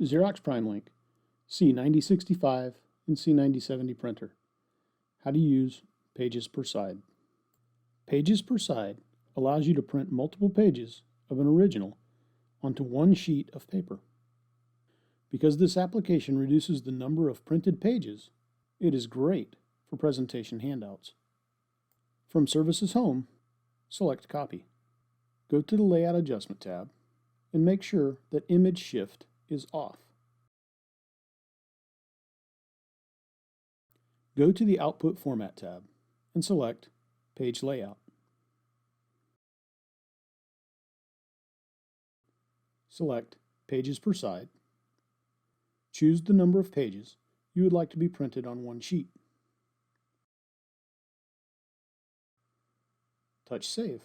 Xerox PrimeLink, C9065 and C9070 printer. How to use pages per side. Pages per side allows you to print multiple pages of an original onto one sheet of paper. Because this application reduces the number of printed pages, it is great for presentation handouts. From Services Home, select Copy. Go to the Layout Adjustment tab and make sure that Image Shift is off. Go to the Output Format tab and select Page Layout. Select Pages per Side. Choose the number of pages you would like to be printed on one sheet. Touch Save.